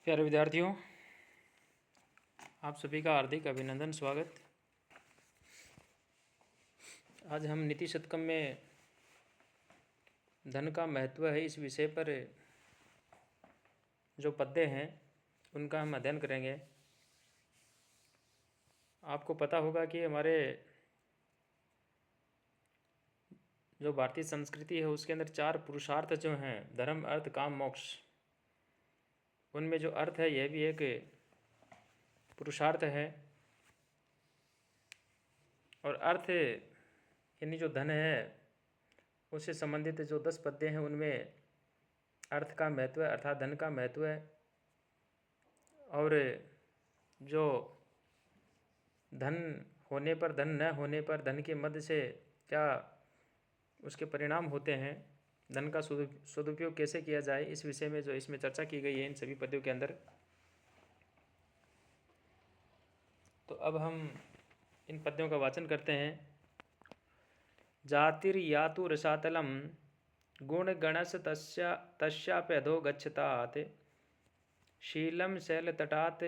प्यारे विद्यार्थियों, आप सभी का हार्दिक अभिनंदन, स्वागत। आज हम नीति शतकम में धन का महत्व है इस विषय पर जो पद्य हैं उनका हम अध्ययन करेंगे। आपको पता होगा कि हमारे जो भारतीय संस्कृति है उसके अंदर 4 पुरुषार्थ जो हैं, धर्म, अर्थ, काम, मोक्ष, उनमें जो अर्थ है यह भी एक पुरुषार्थ है। और अर्थ यानी जो धन है उससे संबंधित जो 10 पद्य हैं उनमें अर्थ का महत्व है, अर्थात धन का महत्व है। और जो धन होने पर, धन न होने पर, धन के मध्य से क्या उसके परिणाम होते हैं, धन का सदुपयोग कैसे किया जाए, इस विषय में जो इसमें चर्चा की गई है इन सभी पद्यों के अंदर। तो अब हम इन पद्यों का वाचन करते हैं। जातिर्यातु रसातलम गुणगणस तस्याप्यधो गच्छतात् शीलं शैलतटात्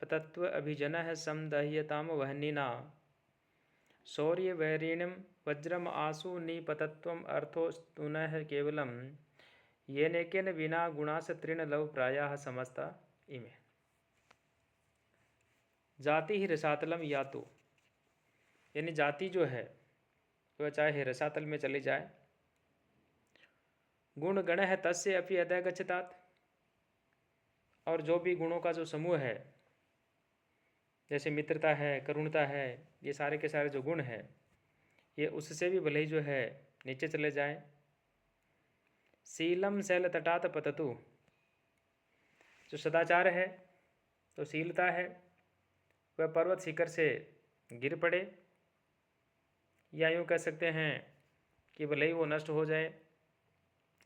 पतत्व अभिजनः समदह्यताम वह्निना शौर्यवैरिणीं वज्रम आसु निपतत्वम् अर्थोस्तुनः केवलम येनेकेन विना गुणास तृण लव प्रायाः समस्ता इमे। जाति ही रसातलम यातु, यानी जाति जो है वह चाहे रसातल में चली जाए। गुण गण है तस्य अपि अदय गच्छतात, और जो भी गुणों का जो समूह है, जैसे मित्रता है, करुणता है, ये सारे के सारे जो गुण हैं ये उससे भी भले ही जो है नीचे चले जाए। शीलम शैल तटात पततु, जो सदाचार है, तो शीलता है, वह पर्वत शिखर से गिर पड़े, या यूँ कह सकते हैं कि भले ही वो नष्ट हो जाए।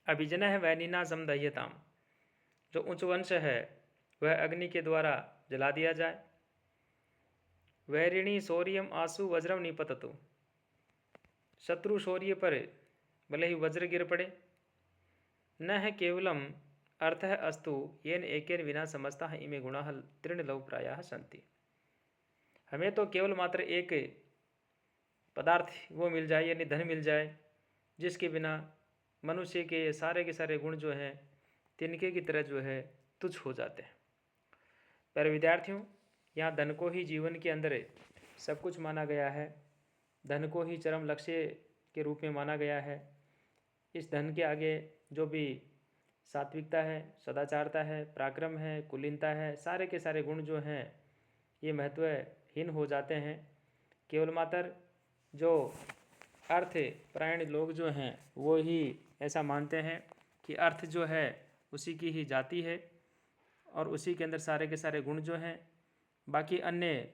अभिजन है वैनिना समदह्यताम, जो उच्च वंश है वह अग्नि के द्वारा जला दिया जाए। वैरिणी शौर्यम आसु वज्रम निपततु, शत्रु शौर्य पर भले ही वज्र गिर पड़े। न है केवलम अर्थ अस्तु येन एकेन विना समस्ता इमे गुणाः तृण लव प्रायाः सन्ति। हमें तो केवल मात्र एक पदार्थ वो मिल जाए, यानी धन मिल जाए, जिसके बिना मनुष्य के सारे गुण जो हैं तिनके की तरह जो है तुच्छ हो जाते हैं। पर विद्यार्थियों, यहाँ धन को ही जीवन के अंदर सब कुछ माना गया है, धन को ही चरम लक्ष्य के रूप में माना गया है। इस धन के आगे जो भी सात्विकता है, सदाचारता है, पराक्रम है, कुलीनता है, सारे के सारे गुण जो हैं ये महत्वहीन हो जाते हैं। केवल मात्र जो अर्थ परायण लोग जो हैं वो ही ऐसा मानते हैं कि अर्थ जो है उसी की ही जाति है और उसी के अंदर सारे के सारे गुण जो हैं, बाकी अन्य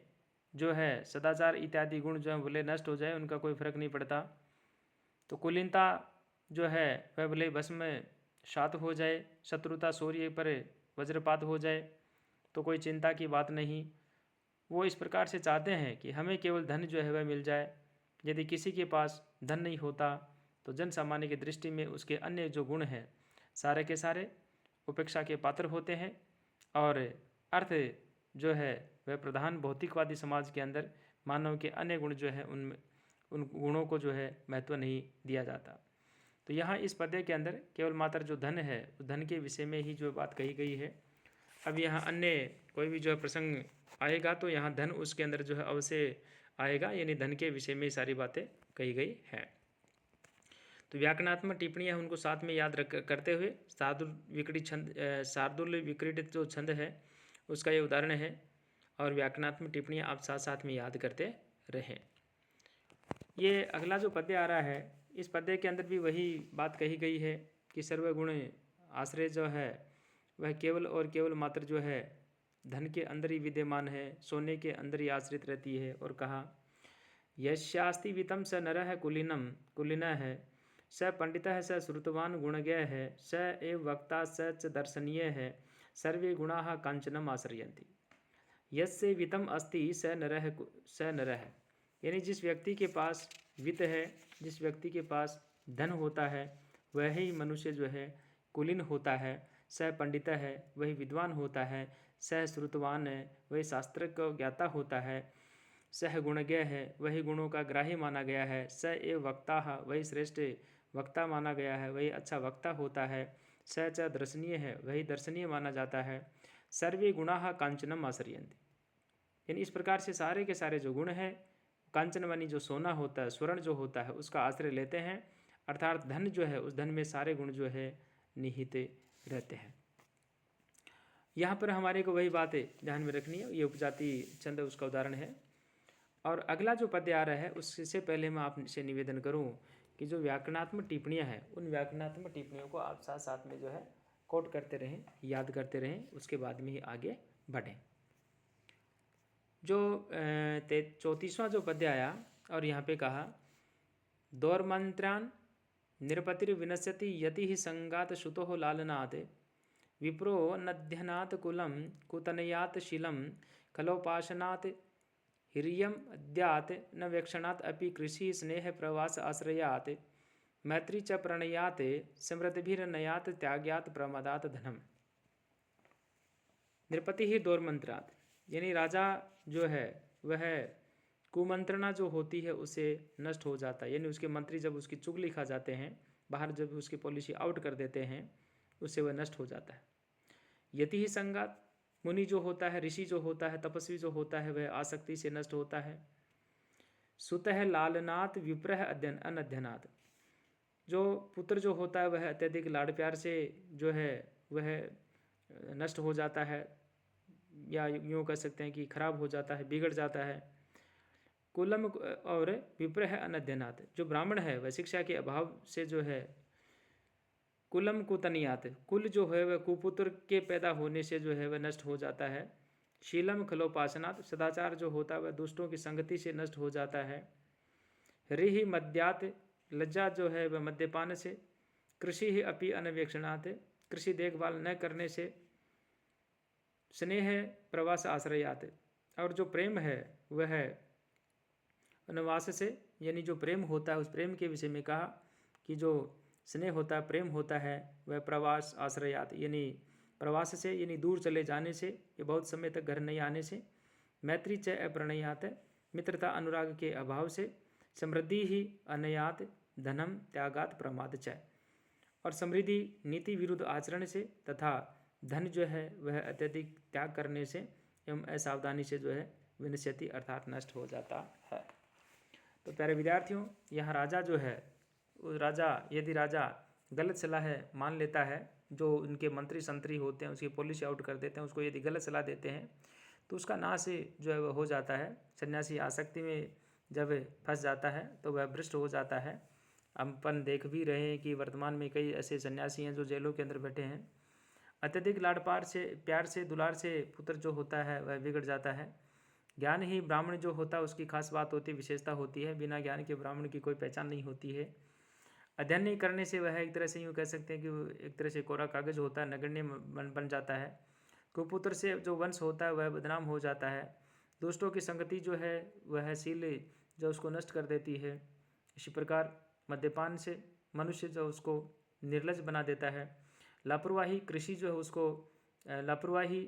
जो है सदाचार इत्यादि गुण जो हैं भले नष्ट हो जाए, उनका कोई फर्क नहीं पड़ता। तो कुलीनता जो है वह भले भस्म में शात हो जाए, शत्रुता शौर्य पर वज्रपात हो जाए, तो कोई चिंता की बात नहीं। वो इस प्रकार से चाहते हैं कि हमें केवल धन जो है वह मिल जाए। यदि किसी के पास धन नहीं होता तो जन सामान्य की दृष्टि में उसके अन्य जो गुण हैं सारे के सारे उपेक्षा के पात्र होते हैं। और अर्थ जो है वह प्रधान भौतिकवादी समाज के अंदर मानव के अन्य गुण जो है उनमें उन गुणों को जो है महत्व नहीं दिया जाता। तो यहाँ इस पद्य के अंदर केवल मात्र जो धन है उस धन के विषय में ही जो बात कही गई है। अब यहाँ अन्य कोई भी जो है प्रसंग आएगा तो यहाँ धन उसके अंदर जो है अवश्य आएगा, यानी धन के विषय में सारी बातें कही गई हैं। तो व्याकरणात्मक टिप्पणियाँ उनको साथ में याद करते हुए शार्दूल विक्रीडित जो छंद है उसका ये उदाहरण है, और व्याकरणात्मक टिप्पणियाँ आप साथ साथ में याद करते रहें। ये अगला जो पद्य आ रहा है इस पद्य के अंदर भी वही बात कही गई है कि सर्वगुण आश्रय जो है वह केवल और केवल मात्र जो है धन के अंदर ही विद्यमान है, सोने के अंदर ही आश्रित रहती है। और कहा यस्यास्ति वित्तं स नरः कुलीनम, कुलीनः है, स पंडितः स श्रुतवान गुणज्ञ है, स एव वक्ता स च दर्शनीय है, सर्वे गुणाः कांचनम आश्रयन्ति। यस्य वित्तम अस्ति स नरः, यानी जिस व्यक्ति के पास वित्त है, जिस व्यक्ति के पास धन होता है वह ही मनुष्य जो है कुलीन होता है। सह पंडितः है, वही विद्वान होता है। सह श्रुतवान है, वही शास्त्र को ज्ञाता होता है। सह गुणज्ञ है, वही गुणों का ग्राही माना गया है। स एव वक्ता, वही श्रेष्ठ वक्ता माना गया है, वही अच्छा वक्ता होता है। स च दर्शनीय है, वही दर्शनीय माना जाता है। सर्वे गुणाः कांचनम आश्रयन्ति, यानी इस प्रकार से सारे के सारे जो गुण हैं, कांचन मानी जो सोना होता है, स्वर्ण जो होता है, उसका आश्रय लेते हैं। अर्थात धन जो है, उस धन में सारे गुण जो है निहित रहते हैं। यहाँ पर हमारे को वही बातें ध्यान में रखनी है। ये उपजाति छंद उसका उदाहरण है। और अगला जो पद्य आ रहा है उससे पहले मैं आपसे निवेदन करूं कि जो व्याकरणात्मक टिप्पणियां हैं, उन व्याकरणात्मक टिप्पणियों को आप साथ साथ में जो है कोट करते रहें, याद करते रहें, उसके बाद में ही आगे बढ़ें। जो 34वां जो पद्य आया और यहाँ पे कहा, दौर्मंत्रान निरपतिर विनश्यति यति ही संगात श्रुतो लालनात् विप्रो नध्यनात् कुलं कुतनयात् शीलं खलोपासनात् हिर्यम अद्यात् न वेक्षणात् अपि कृषि स्नेह प्रवास आश्रयात् मैत्री च प्रणयात् समृद्धिर्नयात् त्याग्यात् प्रमादात् धनम। नृपति ही दौर्मंत्रात्, यानी राजा जो है वह कुमंत्रणा जो होती है उसे नष्ट हो जाता है, यानी उसके मंत्री जब उसकी चुगली खा जाते हैं, बाहर जब उसकी पॉलिसी आउट कर देते हैं, उससे वह नष्ट हो जाता है। यति ही संगात, मुनि जो होता है, ऋषि जो होता है, तपस्वी जो होता है, वह आसक्ति से नष्ट होता है। सुतः लालनाथ विप्रह अध्ययन अनध्यनाथ, जो पुत्र जो होता है वह अत्यधिक लाड़ प्यार से जो है वह नष्ट हो जाता है, या यूँ कह सकते हैं कि खराब हो जाता है, बिगड़ जाता है। कुलम और विप्रह अनध्यनाथ, जो ब्राह्मण है वह शिक्षा के अभाव से जो है कुलम कुतनियात, कुल जो है वह कुपुत्र के पैदा होने से जो है वह नष्ट हो जाता है। शीलम खलोपासनात्, सदाचार जो होता है वह दुष्टों की संगति से नष्ट हो जाता है। रिहि मद्यात, लज्जा जो है वह मद्यपान से। कृषि ही अपि अनवेक्षणात्, कृषि देखभाल न करने से। स्नेह प्रवास आश्रयात, और जो प्रेम है वह वनवास से, यानी जो प्रेम होता है उस प्रेम के विषय में कहा कि जो स्नेह होता है, प्रेम होता है, वह प्रवास आश्रयात, यानी प्रवास से, यानी दूर चले जाने से, ये बहुत समय तक घर नहीं आने से। मैत्री च अप्रणयात, मित्रता अनुराग के अभाव से। समृद्धि ही अनयात, धनम त्यागात प्रमाद च, और समृद्धि नीति विरुद्ध आचरण से तथा धन जो है वह अत्यधिक त्याग करने से एवं असावधानी से जो है विनश्यति अर्थात नष्ट हो जाता है। तो प्यारे विद्यार्थियों, यहाँ राजा जो है, राजा यदि राजा गलत सलाह मान लेता है, जो उनके मंत्री संतरी होते हैं उसकी पॉलिसी आउट कर देते हैं, उसको यदि गलत सलाह देते हैं तो उसका नाश जो है वह हो जाता है। सन्यासी आसक्ति में जब फंस जाता है तो वह भ्रष्ट हो जाता है। अपन देख भी रहे हैं कि वर्तमान में कई ऐसे सन्यासी हैं जो जेलों के अंदर बैठे हैं। अत्यधिक लाड़ प्यार से दुलार से पुत्र जो होता है वह बिगड़ जाता है। ज्ञान ही ब्राह्मण जो होता है उसकी खास बात होती है, विशेषता होती है। बिना ज्ञान के ब्राह्मण की कोई पहचान नहीं होती है। अध्ययन नहीं करने से वह एक तरह से यूँ कह सकते हैं कि वो एक तरह से कोरा कागज होता है, नगण्य बन जाता है। कुपुत्र से जो वंश होता है वह बदनाम हो जाता है। दुष्टों की संगति जो है वह शील जो उसको नष्ट कर देती है। इसी प्रकार मद्यपान से मनुष्य जो उसको निर्लज बना देता है। लापरवाही कृषि जो है उसको लापरवाही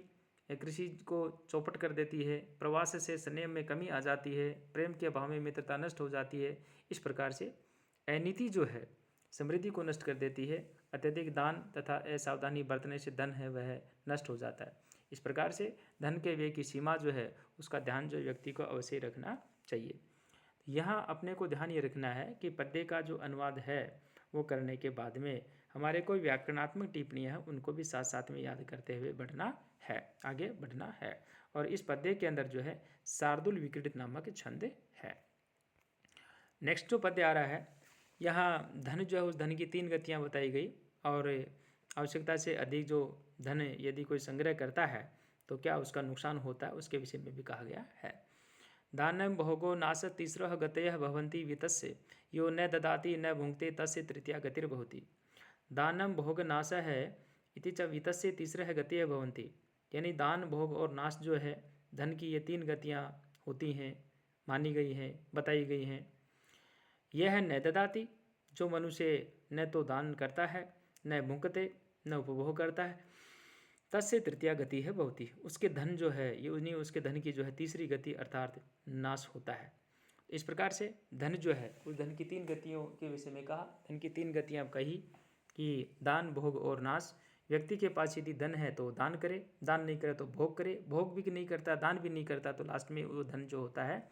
कृषि को चौपट कर देती है। प्रवास से स्नेह में कमी आ जाती है। प्रेम के अभाव में मित्रता नष्ट हो जाती है। इस प्रकार से अनीति जो है समृद्धि को नष्ट कर देती है। अत्यधिक दान तथा असावधानी बरतने से धन है वह नष्ट हो जाता है। इस प्रकार से धन के व्यय की सीमा जो है उसका ध्यान जो व्यक्ति को अवश्य रखना चाहिए। यहाँ अपने को ध्यान ये रखना है कि पद्य का जो अनुवाद है वो करने के बाद में हमारे कोई व्याकरणात्मक टिप्पणियाँ हैं उनको भी साथ साथ में याद करते हुए बढ़ना है, आगे बढ़ना है। और इस पद्य के अंदर जो है शार्दुल विक्रीडित नामक छंद है। नेक्स्ट जो पद्य आ रहा है, यहाँ धन जो है उस धन की 3 गतियाँ बताई गई, और आवश्यकता से अधिक जो धन यदि कोई संग्रह करता है तो क्या उसका नुकसान होता है उसके विषय में भी कहा गया है। दानम भोगो नाश तीसरः गतयः भवन्ति वित्तस्य यो न ददाति न भुंक्ते तस्य तृतीया गतिर्भवति। दानम भोग नाश है इति च वित्तस्य तीसरः गतयः भवन्ति, यानी दान भोग और नाश जो है धन की ये 3 गतियाँ होती हैं, मानी गई हैं, बताई गई हैं। यह है न ददाति, जो मनुष्य न तो दान करता है, न भुंकते, न उपभोग करता है, तस्य तृतीया गति है भवति। उसके धन जो है ये उन्हीं उसके धन की जो है तीसरी गति अर्थात नाश होता है। इस प्रकार से धन जो है उस धन की 3 गतियों के विषय में कहा। धन की 3 गतियाँ कही कि दान, भोग और नाश। व्यक्ति के पास यदि धन है तो दान करे, दान नहीं करे तो भोग करे, भोग भी नहीं करता, दान भी नहीं करता तो लास्ट में वो धन जो होता है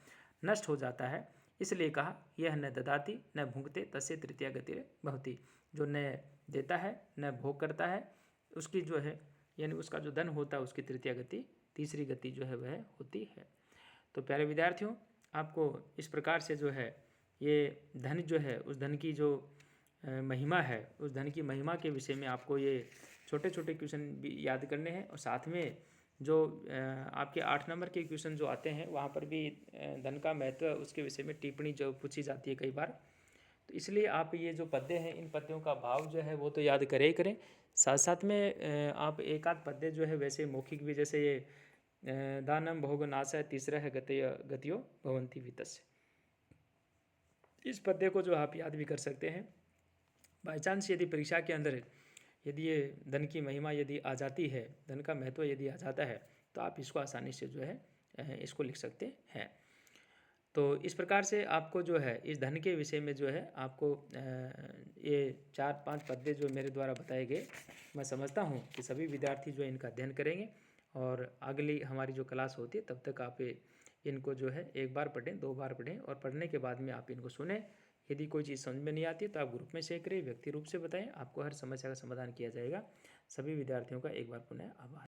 नष्ट हो जाता है। इसलिए कहा यह न ददाति न भुंक्ते तस्य तृतीया गतिर् भवति। जो न देता है न भोग करता है उसकी जो है यानी उसका जो धन होता है उसकी तृतीया गति तीसरी गति जो है वह होती है। तो प्यारे विद्यार्थियों, आपको इस प्रकार से जो है ये धन जो है उस धन की जो महिमा है उस धन की महिमा के विषय में आपको ये छोटे छोटे क्वेश्चन भी याद करने हैं और साथ में जो आपके 8 नंबर के क्वेश्चन जो आते हैं वहाँ पर भी धन का महत्व उसके विषय में टिप्पणी जो पूछी जाती है कई बार। तो इसलिए आप ये जो पद्य हैं इन पद्यों का भाव जो है वो तो याद करें ही करें। साथ साथ में आप एक आध पद्य जो है वैसे मौखिक भी, जैसे ये दानम भोग नाश है, तीसरा है गतियो भवंती वित्तस्य। इस पद्य को जो आप याद भी कर सकते हैं। बाई चांस यदि परीक्षा के अंदर यदि ये धन की महिमा यदि आ जाती है, धन का महत्व यदि आ जाता है तो आप इसको आसानी से जो है इसको लिख सकते हैं। तो इस प्रकार से आपको जो है इस धन के विषय में जो है आपको ये 4-5 पद्य जो मेरे द्वारा बताए गए, मैं समझता हूँ कि सभी विद्यार्थी जो इनका अध्ययन करेंगे और अगली हमारी जो क्लास होती है तब तक आप इनको जो है 1 बार पढ़ें, 2 बार पढ़ें और पढ़ने के बाद में आप इनको सुने। यदि कोई चीज़ समझ में नहीं आती तो आप ग्रुप में शेयर करें, व्यक्ति रूप से बताएं, आपको हर समस्या का समाधान किया जाएगा। सभी विद्यार्थियों का एक बार पुनः आभार।